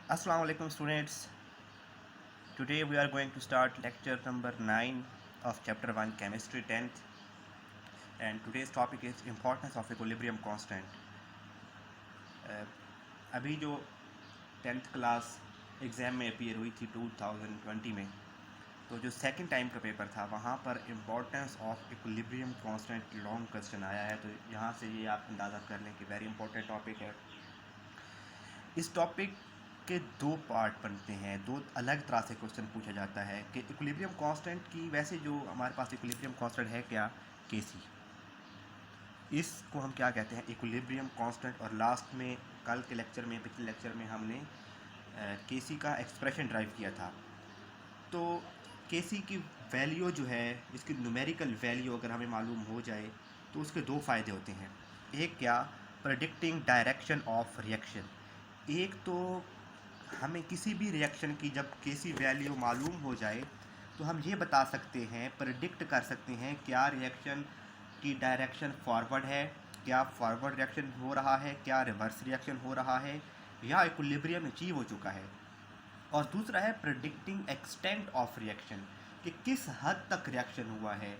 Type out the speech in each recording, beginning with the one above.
Assalamu alaikum students. Today we are going to start lecture number 9 of chapter 1 chemistry 10th, and today's topic is importance of equilibrium constant. अभी जो 10th class exam में appear हुई थी 2020 में, तो जो second time का paper था वहाँ पर importance of equilibrium constant long question आया है। तो यहाँ से ये आप अंदाज़ा कर लें कि वेरी इंपॉर्टेंट टॉपिक है। इस टॉपिक के दो पार्ट बनते हैं, दो अलग तरह से क्वेश्चन पूछा जाता है कि इक्विलिब्रियम कांस्टेंट की, वैसे जो हमारे पास इक्विलिब्रियम कांस्टेंट है क्या, केसी, इसको हम क्या कहते हैं, इक्विलिब्रियम कांस्टेंट। और लास्ट में कल के लेक्चर में, पिछले लेक्चर में हमने केसी का एक्सप्रेशन ड्राइव किया था। तो केसी की वैल्यू जो है, इसकी न्यूमेरिकल वैल्यू अगर हमें मालूम हो जाए तो उसके दो फ़ायदे होते हैं। एक क्या, प्रेडिक्टिंग डायरेक्शन ऑफ रिएक्शन। एक तो हमें किसी भी रिएक्शन की जब केसी वैल्यू मालूम हो जाए तो हम ये बता सकते हैं, प्रेडिक्ट कर सकते हैं क्या रिएक्शन की डायरेक्शन फॉरवर्ड है, क्या फॉरवर्ड रिएक्शन हो रहा है, क्या रिवर्स रिएक्शन हो रहा है, या इक्विलिब्रियम अचीव हो चुका है। और दूसरा है प्रेडिक्टिंग एक्सटेंट ऑफ रिएक्शन, कि किस हद तक रिएक्शन हुआ है।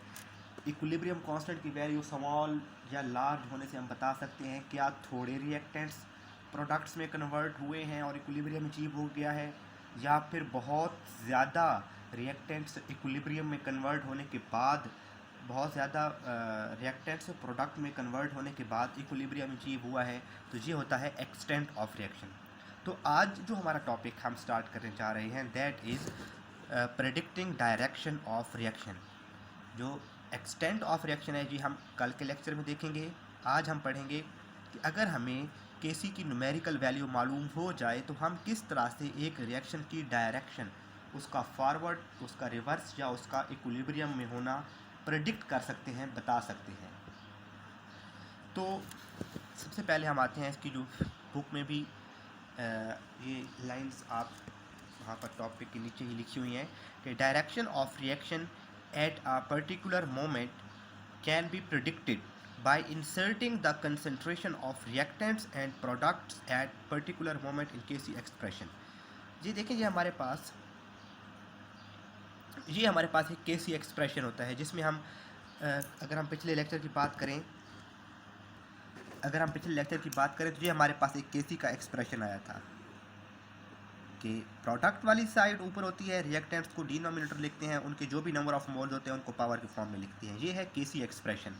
इक्विलिब्रियम कांस्टेंट की वैल्यू स्मॉल या लार्ज होने से हम बता सकते हैं क्या थोड़े रिएक्टेंट्स प्रोडक्ट्स में कन्वर्ट हुए हैं और इक्विलिब्रियम अचीव हो गया है, या फिर बहुत ज़्यादा रिएक्टेंट्स इक्विलिब्रियम में कन्वर्ट होने के बाद, बहुत ज़्यादा रिएक्टेंट्स प्रोडक्ट में कन्वर्ट होने के बाद इक्विलिब्रियम अचीव हुआ है। तो ये होता है एक्सटेंट ऑफ रिएक्शन। तो आज जो हमारा टॉपिक हम स्टार्ट करने जा रहे हैं, that is predicting direction of reaction. जो एक्सटेंट ऑफ रिएक्शन है जी, हम कल के लेक्चर में देखेंगे। आज हम पढ़ेंगे कि अगर हमें केसी की न्यूमेरिकल वैल्यू मालूम हो जाए तो हम किस तरह से एक रिएक्शन की डायरेक्शन, उसका फॉरवर्ड, उसका रिवर्स या उसका इक्विलिब्रियम में होना प्रेडिक्ट कर सकते हैं, बता सकते हैं। तो सबसे पहले हम आते हैं, इसकी जो बुक में भी ये लाइंस आप वहाँ पर टॉपिक के नीचे ही लिखी हुई हैं कि direction of reaction at a particular moment can be predicted by inserting the concentration of reactants and products at particular moment in Kc expression। जी देखें, ये हमारे पास एक Kc एक्सप्रेशन होता है, जिसमें हम अगर हम पिछले लेक्चर की बात करें तो ये हमारे पास एक Kc का एक्सप्रेशन आया था कि प्रोडक्ट वाली साइड ऊपर होती है, रिएक्टेंट्स को डिनोमिनेटर लिखते हैं, उनके जो भी नंबर ऑफ मोल्स होते हैं उनको पावर के फॉर्म में लिखते हैं। ये है Kc एक्सप्रेशन।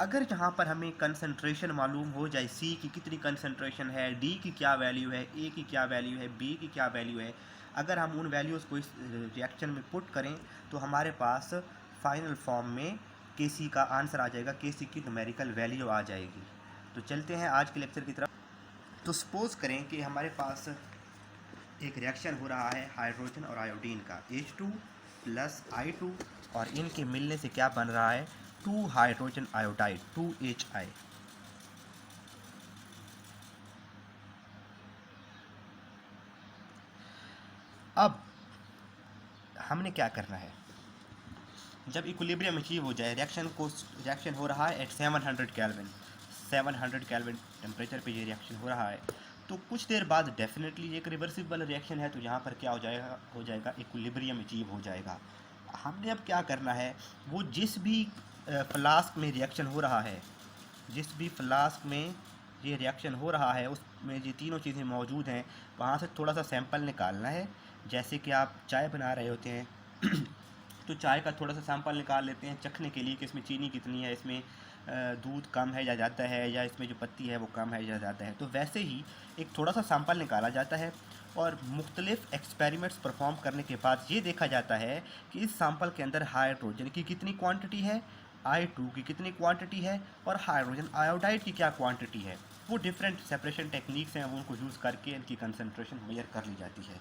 अगर जहाँ पर हमें कंसंट्रेशन मालूम हो जाए, सी की कितनी कंसंट्रेशन है, डी की क्या वैल्यू है, ए की क्या वैल्यू है, बी की क्या वैल्यू है, अगर हम उन वैल्यूज़ को इस रिएक्शन में पुट करें तो हमारे पास फाइनल फॉर्म में केसी का आंसर आ जाएगा, केसी की न्यूमेरिकल वैल्यू आ जाएगी। तो चलते हैं आज के लेक्चर की तरफ। तो सपोज़ करें कि हमारे पास एक रिएक्शन हो रहा है हाइड्रोजन और आयोडीन का, H2 + I2, और इनके मिलने से क्या बन रहा है, 2 हाइड्रोजन आयोडाइड, 2HI। अब हमने क्या करना है, जब इक्विलिब्रियम अचीव हो जाए, रिएक्शन हो रहा है एट 700 केल्विन टेम्परेचर पे ये रिएक्शन हो रहा है, तो कुछ देर बाद डेफिनेटली एक रिवर्सिबल रिएक्शन है, तो यहाँ पर क्या हो जाएगा, इक्विलिब्रियम अचीव हो जाएगा। हमने अब क्या करना है, वो जिस भी फ्लास्क में रिएक्शन हो रहा है, जिस भी फ्लास्क में ये रिएक्शन हो रहा है उसमें ये तीनों चीज़ें मौजूद हैं, वहाँ से थोड़ा सा सैंपल निकालना है। जैसे कि आप चाय बना रहे होते हैं तो चाय का थोड़ा सा सैंपल निकाल लेते हैं चखने के लिए कि इसमें चीनी कितनी है, इसमें दूध कम है या ज़्यादा है, या इसमें जो पत्ती है वो कम है या ज़्यादा है। तो वैसे ही एक थोड़ा सा सैंपल निकाला जाता है और मुख्तलिफ एक्सपेरिमेंट्स परफॉर्म करने के बाद ये देखा जाता है कि इस सैंपल के अंदर हाइड्रोजन की कितनी क्वांटिटी है, I2 की कितनी क्वांटिटी है, और हाइड्रोजन आयोडाइड की क्या क्वांटिटी है। वो डिफरेंट सेपरेशन टेक्निक्स हैं, वो उनको यूज़ करके इनकी कंसंट्रेशन मेजर कर ली जाती है।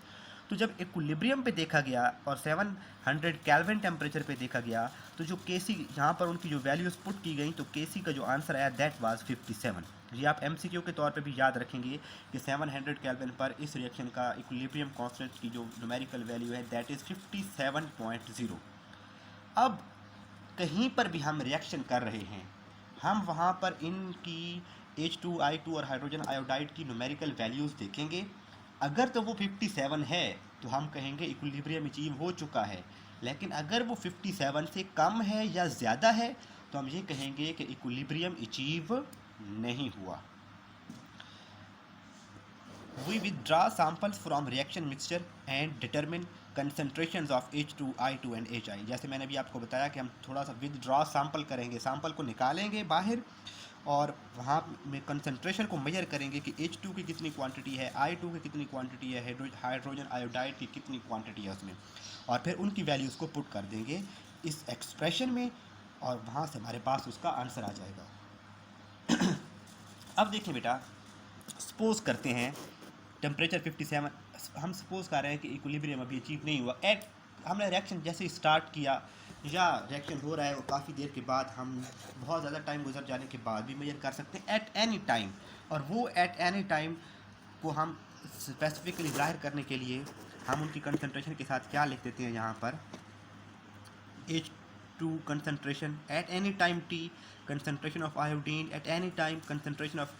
तो जब इक्विलिब्रियम पे देखा गया और 700 केल्विन टेम्परेचर पे देखा गया, तो जो केसी यहाँ पर उनकी जो वैल्यूज़ पुट की गई, तो केसी का जो आंसर आया दैट वाज 57। ये आप एमसीक्यू के तौर पे भी याद रखेंगे कि 700 केल्विन पर इस रिएक्शन का इक्विलिब्रियम कांस्टेंट की जो न्यूमेरिकल वैल्यू है दैट इज़ 57.0। अब कहीं पर भी हम रिएक्शन कर रहे हैं, हम वहाँ पर इनकी H2 I2 और हाइड्रोजन आयोडाइड की न्यूमेरिकल वैल्यूज़ देखेंगे। अगर तो वो 57 है तो हम कहेंगे इक्विलिब्रियम अचीव हो चुका है, लेकिन अगर वो 57 से कम है या ज़्यादा है तो हम ये कहेंगे कि इक्विलिब्रियम अचीव नहीं हुआ। We withdraw samples from reaction mixture and determine concentrations of H2, I2 and HI। जैसे मैंने अभी आपको बताया कि हम थोड़ा सा विदड्रॉ सैंपल करेंगे, सैंपल को निकालेंगे बाहर और वहाँ में कंसंट्रेशन को मेजर करेंगे कि H2 की कितनी क्वांटिटी है, I2 की कितनी क्वांटिटी है, हाइड्रोजन आयोडाइड की कितनी क्वांटिटी है उसमें, और फिर उनकी वैल्यूज़ को पुट कर देंगे इस एक्सप्रेशन में और वहाँ से हमारे पास उसका आंसर आ जाएगा। अब देखिए बेटा, सपोज करते हैं टेम्परेचर 57, हम सपोज कर रहे हैं कि इक्विलिब्रियम अभी अचीव नहीं हुआ। हमने रिएक्शन जैसे स्टार्ट किया या रिएक्शन हो रहा है वो काफ़ी देर के बाद, हम बहुत ज़्यादा टाइम गुजर जाने के बाद भी मेजर कर सकते हैं एट एनी टाइम, और वो एट एनी टाइम को हम स्पेसिफिकली ज़ाहिर करने के लिए हम उनकी कंसंट्रेशन के साथ क्या लिख देते हैं यहाँ पर, H2 concentration at any time T, concentration of iodine at any time, concentration of,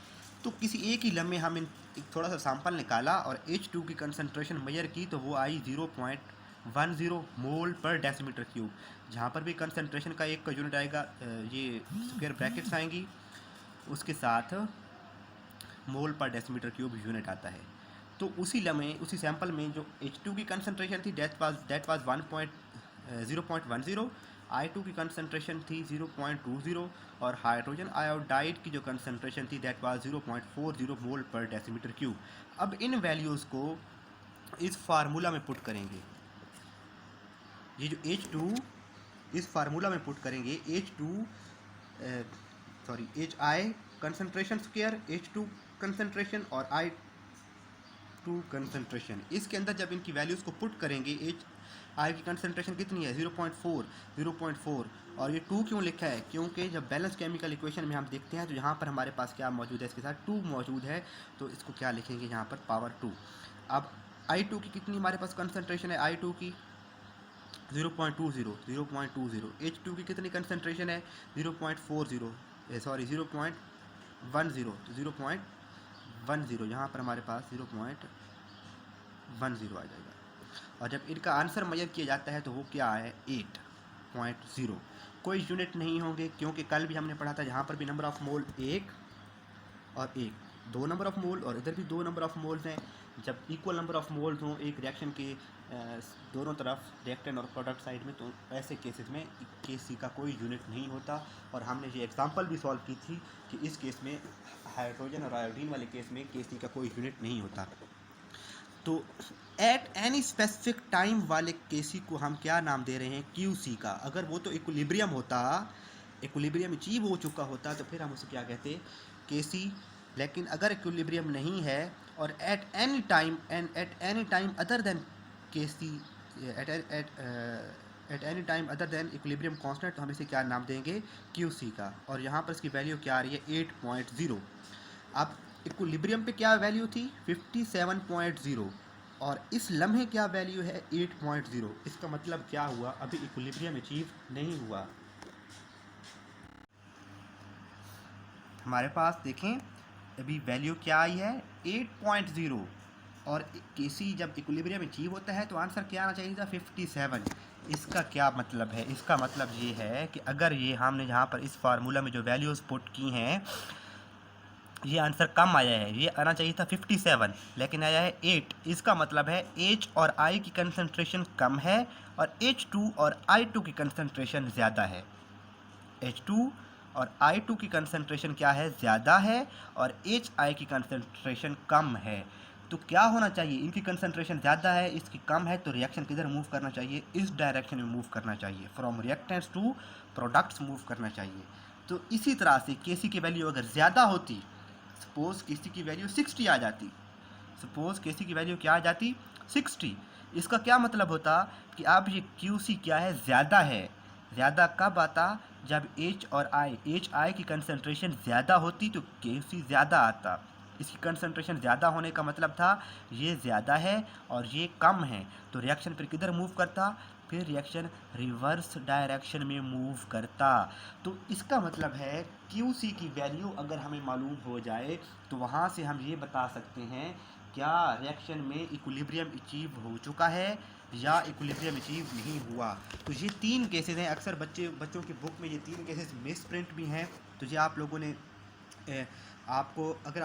तो किसी एक ही लम्हे हम एक थोड़ा सा सैंपल निकाला और H2 की कंसंट्रेशन मेजर की तो वो आई 0.10 मोल पर डेसीमीटर क्यूब। जहाँ पर भी कंसंट्रेशन का एक का यूनिट आएगा, ये स्क्वायर ब्रैकेट्स आएंगी, उसके साथ मोल पर डेसीमीटर क्यूब यूनिट आता है। तो उसी लम्हे उसी सैंपल में जो H2 की कंसंट्रेशन थी डेट वाज 0.10, I2 की कंसंट्रेशन थी 0.20 और हाइड्रोजन आयोडाइड की जो कंसंट्रेशन थी दैट वाज 0.40 मोल पर डेसीमीटर क्यूब। अब इन वैल्यूज़ को इस फार्मूला में पुट करेंगे, ये जो H2 इस फार्मूला में पुट करेंगे, HI concentration square, H2 concentration और I2 कंसंट्रेशन, इसके अंदर जब इनकी वैल्यूज़ को पुट करेंगे, I की कंसंट्रेशन कितनी है 0.4 और ये 2 क्यों लिखा है, क्योंकि जब बैलेंस केमिकल इक्वेशन में हम देखते हैं तो यहाँ पर हमारे पास क्या मौजूद है, इसके साथ 2 मौजूद है, तो इसको क्या लिखेंगे यहाँ पर पावर 2। अब I2 की कितनी हमारे पास कंसंट्रेशन है, I2 की 0.20, H2 की कितनी कंसंट्रेशन है 0.10, तो 0.10, यहाँ पर हमारे पास 0.10 आ जाएगा। और जब इनका आंसर मेजर किया जाता है तो वो क्या है 8.0। कोई यूनिट नहीं होंगे क्योंकि कल भी हमने पढ़ा था जहाँ पर भी नंबर ऑफ मोल 1 और 1, 2 नंबर ऑफ मोल और इधर भी 2 नंबर ऑफ मोल्स हैं। जब इक्वल नंबर ऑफ मोल्स हों एक रिएक्शन के दोनों तरफ रिएक्टेंट और प्रोडक्ट साइड में, तो ऐसे केसेस में Kc का कोई यूनिट नहीं होता। और हमने ये एग्जांपल भी सॉल्व की थी कि इस केस में हाइड्रोजन और आयोडीन वाले केस में Kc का कोई यूनिट नहीं होता। तो एट एनी स्पेसिफिक टाइम वाले Kc को हम क्या नाम दे रहे हैं, Qc का। अगर वो तो इक्विलिब्रियम होता, इक्विलिब्रियम अचीव हो चुका होता तो फिर हम उसे क्या कहते Kc। लेकिन अगर इक्विलिब्रियम नहीं है और at any time other than Kc, at any time other than equilibrium constant, तो हम इसे क्या नाम देंगे Qc का। और यहाँ पर इसकी वैल्यू क्या आ रही है 8.0। अब इक्विलिब्रियम पे क्या वैल्यू थी 57.0 और इस लम्हे क्या वैल्यू है 8.0। इसका मतलब क्या हुआ, अभी इक्विलिब्रियम अचीव नहीं हुआ। हमारे पास देखें अभी वैल्यू क्या आई है 8.0 और Kc जब इक्विलिब्रियम अचीव होता है तो आंसर क्या आना चाहिए था 57। इसका क्या मतलब है, इसका मतलब ये है कि अगर ये हमने यहाँ पर इस फार्मूला में जो वैल्यूज़ पुट की हैं ये आंसर कम आया है, ये आना चाहिए था 57 लेकिन आया है 8। इसका मतलब है H और I की कंसंट्रेशन कम है और H2 और I2 की कंसंट्रेशन ज़्यादा है। H2 और I2 की कंसंट्रेशन क्या है ज़्यादा है और HI की कंसंट्रेशन कम है। तो क्या होना चाहिए, इनकी कंसंट्रेशन ज़्यादा है इसकी कम है, तो रिएक्शन किधर मूव करना चाहिए, इस डायरेक्शन में मूव करना चाहिए, from reactants to products move करना चाहिए। तो इसी तरह से Kc की वैल्यू अगर ज़्यादा होती, सपोज Kc की वैल्यू 60 आ जाती, सपोज Kc की वैल्यू क्या आ जाती 60, इसका क्या मतलब होता कि अब ये Qc क्या है ज़्यादा है। ज़्यादा कब आता, जब H और I की कंसंट्रेशन ज़्यादा होती तो Kc ज़्यादा आता। इसकी कंसंट्रेशन ज़्यादा होने का मतलब था ये ज़्यादा है और ये कम है, तो रिएक्शन फिर किधर मूव करता, फिर रिएक्शन रिवर्स डायरेक्शन में मूव करता। तो इसका मतलब है क्यू सी की वैल्यू अगर हमें मालूम हो जाए तो वहाँ से हम ये बता सकते हैं क्या रिएक्शन में इक्विलिब्रियम अचीव हो चुका है या इक्विलिब्रियम अचीव नहीं हुआ। तो ये 3 केसेस हैं, अक्सर बच्चों की बुक में ये 3 केसेस मिस प्रिंट भी हैं। तो ये आप लोगों ने आपको अगर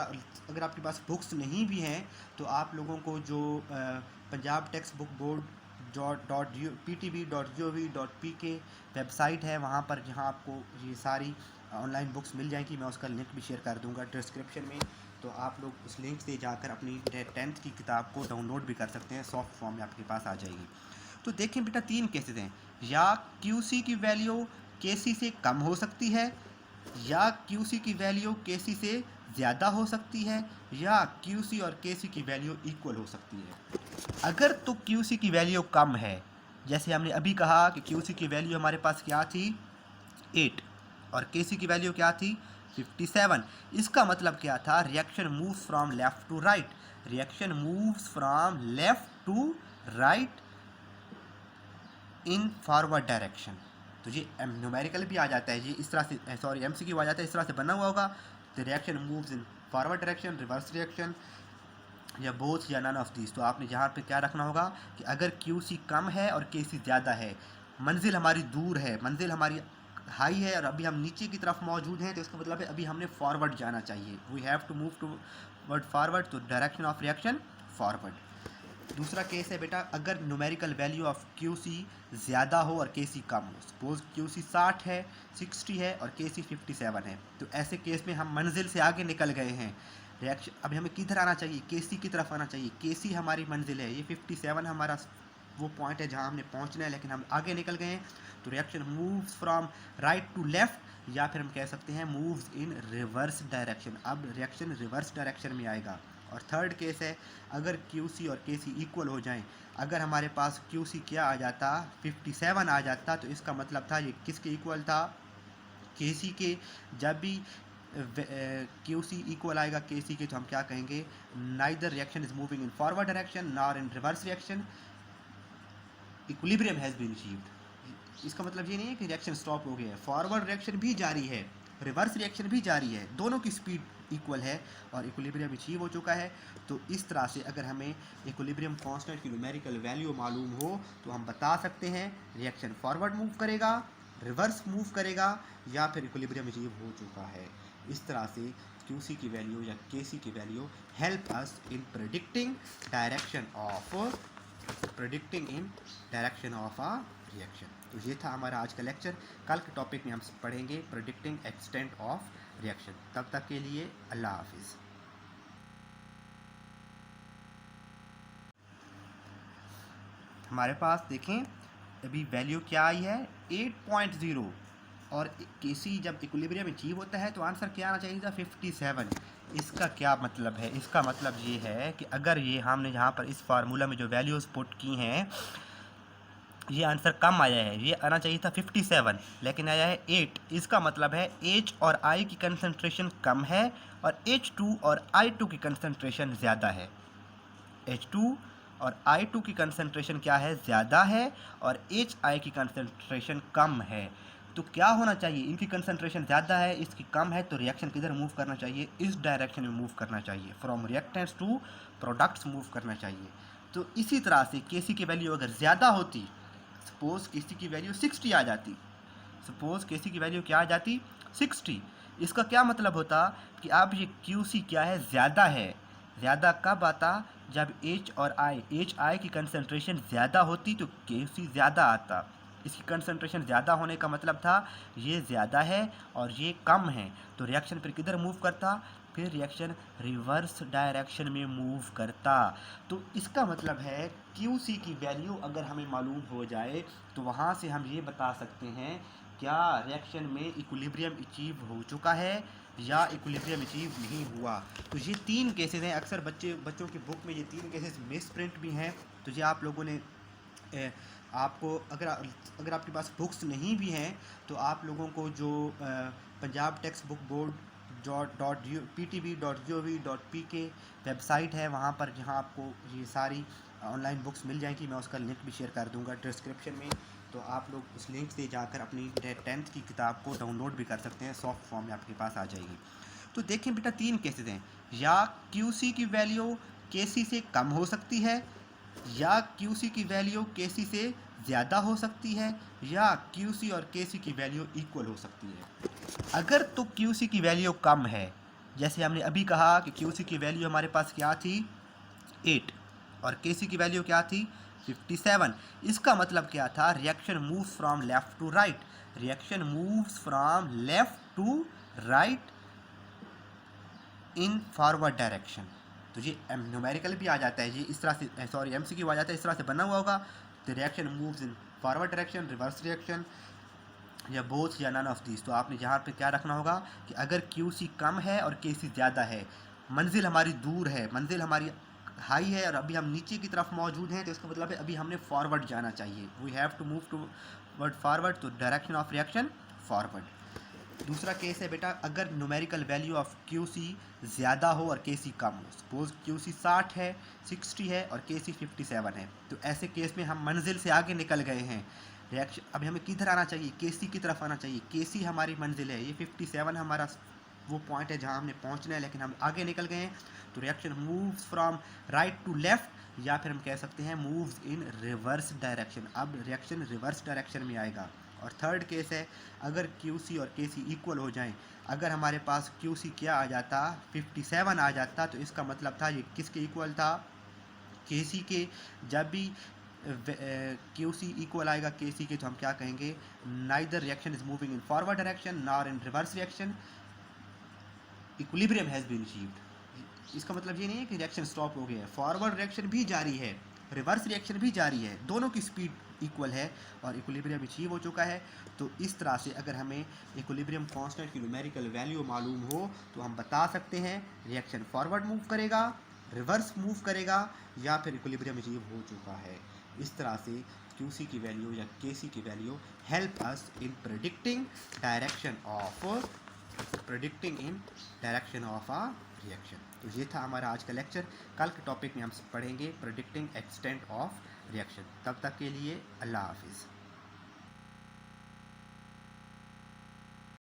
आपके पास बुक्स नहीं भी हैं तो आप लोगों को जो Punjab text book board .ptb.gov.pk website है वहाँ पर जहाँ आपको ये सारी ऑनलाइन बुक्स मिल जाएंगी। मैं उसका लिंक भी शेयर कर दूँगा डिस्क्रिप्शन में। तो आप लोग उस लिंक से जाकर अपनी 10th की किताब को डाउनलोड भी कर सकते हैं, सॉफ्ट फॉर्म में आपके पास आ जाएगी। तो देखें बेटा 3 केसेस हैं, या क्यू की वैल्यू के से कम हो सकती है, या क्यू की वैल्यू के से ज़्यादा हो सकती है, या क्यू और के की वैल्यू इक्वल हो सकती है। अगर तो क्यू की वैल्यू कम है, जैसे हमने अभी कहा कि क्यू की वैल्यू हमारे पास क्या थी 8 और के की वैल्यू क्या थी 57। इसका मतलब क्या था, reaction move from left to right, reaction moves from left to right in forward direction. तो ये न्यूमेरिकल भी आ जाता है, ये इस तरह से सॉरी एमसीक्यू आ जाता है, इस तरह से बना हुआ होगा। The reaction moves in forward direction, reverse reaction, या बोथ या नन ऑफ दीज। तो आपने यहाँ पे क्या रखना होगा कि अगर क्यू सी कम है और के सी ज़्यादा है, मंजिल हमारी दूर है, मंजिल हमारी हाई है और अभी हम नीचे की तरफ मौजूद हैं, तो इसका मतलब है अभी हमने फॉरवर्ड जाना चाहिए। We have to move toward forward, तो डायरेक्शन ऑफ रिएक्शन फॉरवर्ड। दूसरा केस है बेटा, अगर numerical value of Q C ज़्यादा हो और के सी कम हो। सपोज क्यू सी 60 है, 60 है और के सी 57 है। तो ऐसे केस में हम मंजिल से आगे निकल गए हैं, रिएक्शन अभी हमें किधर आना चाहिए, के सी की तरफ आना चाहिए। के सी हमारी मंजिल है, ये 57 हमारा वो पॉइंट है जहाँ हमने पहुँचना है, लेकिन हम आगे निकल गए हैं। तो reaction moves from right to left, या फिर हम कह सकते हैं मूव्स इन रिवर्स डायरेक्शन। अब रिएक्शन रिवर्स डायरेक्शन में आएगा। और थर्ड केस है, अगर क्यू सी और के सी इक्वल हो जाएं, अगर हमारे पास क्यू सी क्या आ जाता 57 आ जाता, तो इसका मतलब था ये किसके इक्वल था, के सी के। जब भी क्यू सी इक्वल आएगा के सी के, तो हम क्या कहेंगे, neither reaction is moving in forward direction nor in reverse reaction, equilibrium has been achieved. इसका मतलब ये नहीं है कि रिएक्शन स्टॉप हो गया है, फॉरवर्ड रिएक्शन भी जारी है, रिवर्स रिएक्शन भी जारी है, दोनों की स्पीड इक्वल है और इक्विलिब्रियम अचीव हो चुका है। तो इस तरह से अगर हमें इक्विलिब्रियम कांस्टेंट की न्यूमेरिकल वैल्यू मालूम हो तो हम बता सकते हैं रिएक्शन फॉरवर्ड मूव करेगा, रिवर्स मूव करेगा, या फिर इक्विलिब्रियम अचीव हो चुका है। इस तरह से क्यू सी की वैल्यू या के सी की value help us in predicting direction of a reaction. तो ये था हमारा आज का लेक्चर। कल के टॉपिक में हम पढ़ेंगे प्रेडिक्टिंग एक्सटेंट ऑफ रिएक्शन। तब तक के लिए अल्लाह हाफिज़। हमारे पास देखें अभी वैल्यू क्या आई है 8.0 और के सी जब इक्विलिब्रियम अचीव होता है तो आंसर क्या आना चाहिए था 57। इसका क्या मतलब है, इसका मतलब ये है कि अगर ये हमने यहाँ पर इस फार्मूला में जो वैल्यूज़ पुट की हैं ये आंसर कम आया है, ये आना चाहिए था 57 लेकिन आया है 8। इसका मतलब है H और I की कंसंट्रेशन कम है और H2 और I2 की कंसंट्रेशन ज़्यादा है। H2 और I2 की कंसंट्रेशन क्या है, ज़्यादा है, और HI की कंसंट्रेशन कम है। तो क्या होना चाहिए, इनकी कंसंट्रेशन ज़्यादा है, इसकी कम है, तो रिएक्शन किधर मूव करना चाहिए, इस डायरेक्शन में मूव करना चाहिए, from reactants to products move करना चाहिए। तो इसी तरह से Kc की वैल्यू अगर ज़्यादा होती, सपोज Kc की वैल्यू 60 आ जाती, सपोज Kc की वैल्यू क्या आ जाती 60, इसका क्या मतलब होता कि अब ये Qc क्या है, ज़्यादा है। ज़्यादा कब आता, जब H और I की कंसंट्रेशन ज़्यादा होती तो Kc ज़्यादा आता। इसकी कंसंट्रेशन ज़्यादा होने का मतलब था ये ज़्यादा है और ये कम है, तो रिएक्शन फिर किधर मूव करता, फिर रिएक्शन रिवर्स डायरेक्शन में मूव करता। तो इसका मतलब है Qc की वैल्यू अगर हमें मालूम हो जाए तो वहाँ से हम ये बता सकते हैं क्या रिएक्शन में इक्विलिब्रियम अचीव हो चुका है या इक्विलिब्रियम अचीव नहीं हुआ। तो ये 3 केसेस हैं, अक्सर बच्चों की बुक में ये 3 केसेस मिस प्रिंट भी हैं। तो ये आप लोगों ने आपको अगर आपके पास बुक्स नहीं भी हैं तो आप लोगों को जो Punjab text book board .ptb.gov.pk website है वहाँ पर जहाँ आपको ये सारी ऑनलाइन बुक्स मिल जाएंगी, मैं उसका लिंक भी शेयर कर दूंगा डिस्क्रिप्शन में, तो आप लोग उस लिंक से जाकर अपनी 10th की किताब को डाउनलोड भी कर सकते हैं, सॉफ्ट फॉर्म में आपके पास आ जाएगी। तो देखें बेटा 3 केसेस हैं, या QC की वैल्यू KC से कम हो सकती है, या QC की वैल्यू KC से ज़्यादा हो सकती है, या QC और KC की वैल्यू इक्वल हो सकती है। अगर तो QC की वैल्यू कम है, जैसे हमने अभी कहा कि QC की वैल्यू हमारे पास क्या थी 8 और KC की वैल्यू क्या थी 57, इसका मतलब क्या था, reaction moves from left to right, reaction moves from left to right in forward direction. तो ये न्यूमेरिकल भी आ जाता है, ये इस तरह से, सॉरी MCQ आ जाता है, इस तरह से बना हुआ होगा। The reaction moves in forward direction, reverse reaction, या बोथ या नन ऑफ दीज। तो आपने यहाँ पे क्या रखना होगा कि अगर QC कम है और KC ज़्यादा है, मंजिल हमारी दूर है, मंजिल हमारी हाई है और अभी हम नीचे की तरफ मौजूद हैं, तो इसका मतलब है अभी हमने फॉरवर्ड जाना चाहिए, we have to move toward forward, तो डायरेक्शन ऑफ रिएक्शन फॉरवर्ड। दूसरा केस है बेटा, अगर न्यूमेरिकल वैल्यू ऑफ QC ज़्यादा हो और KC कम हो, सपोज QC 60 है, 60 है और KC 57 है, तो ऐसे केस में हम मंजिल से आगे निकल गए हैं, रिएक्शन अभी हमें किधर आना चाहिए, KC की तरफ आना चाहिए, KC हमारी मंजिल है, ये 57 हमारा वो पॉइंट है जहाँ हमने पहुँचना है, लेकिन हम आगे निकल गए हैं, तो reaction moves from right to left, या फिर हम कह सकते हैं मूव्स इन रिवर्स डायरेक्शन, अब रिएक्शन रिवर्स डायरेक्शन में आएगा। और थर्ड केस है, अगर QC और KC इक्वल हो जाएं, अगर हमारे पास QC क्या आ जाता 57 आ जाता, तो इसका मतलब था ये किसके इक्वल था, KC के। जब भी QC इक्वल आएगा KC के, तो हम क्या कहेंगे, neither reaction is moving in forward direction nor in reverse reaction, equilibrium has been achieved. इसका मतलब ये नहीं है कि रिएक्शन स्टॉप हो गया है, फॉरवर्ड रिएक्शन भी जारी है, रिवर्स रिएक्शन भी जारी है, दोनों की स्पीड इक्वल है और इक्विलिब्रियम अचीव हो चुका है। तो इस तरह से अगर हमें इक्विलिब्रियम कांस्टेंट की न्यूमेरिकल वैल्यू मालूम हो, तो हम बता सकते हैं रिएक्शन फॉरवर्ड मूव करेगा, रिवर्स मूव करेगा, या फिर इक्विलिब्रियम अचीव हो चुका है। इस तरह से QC की वैल्यू या KC की value help us in predicting direction of a reaction. तो ये था हमारा आज का लेक्चर। कल के टॉपिक में हम पढ़ेंगे प्रेडिक्टिंग एक्सटेंट ऑफ रिएक्शन। तब तक के लिए अल्लाह हाफिज़।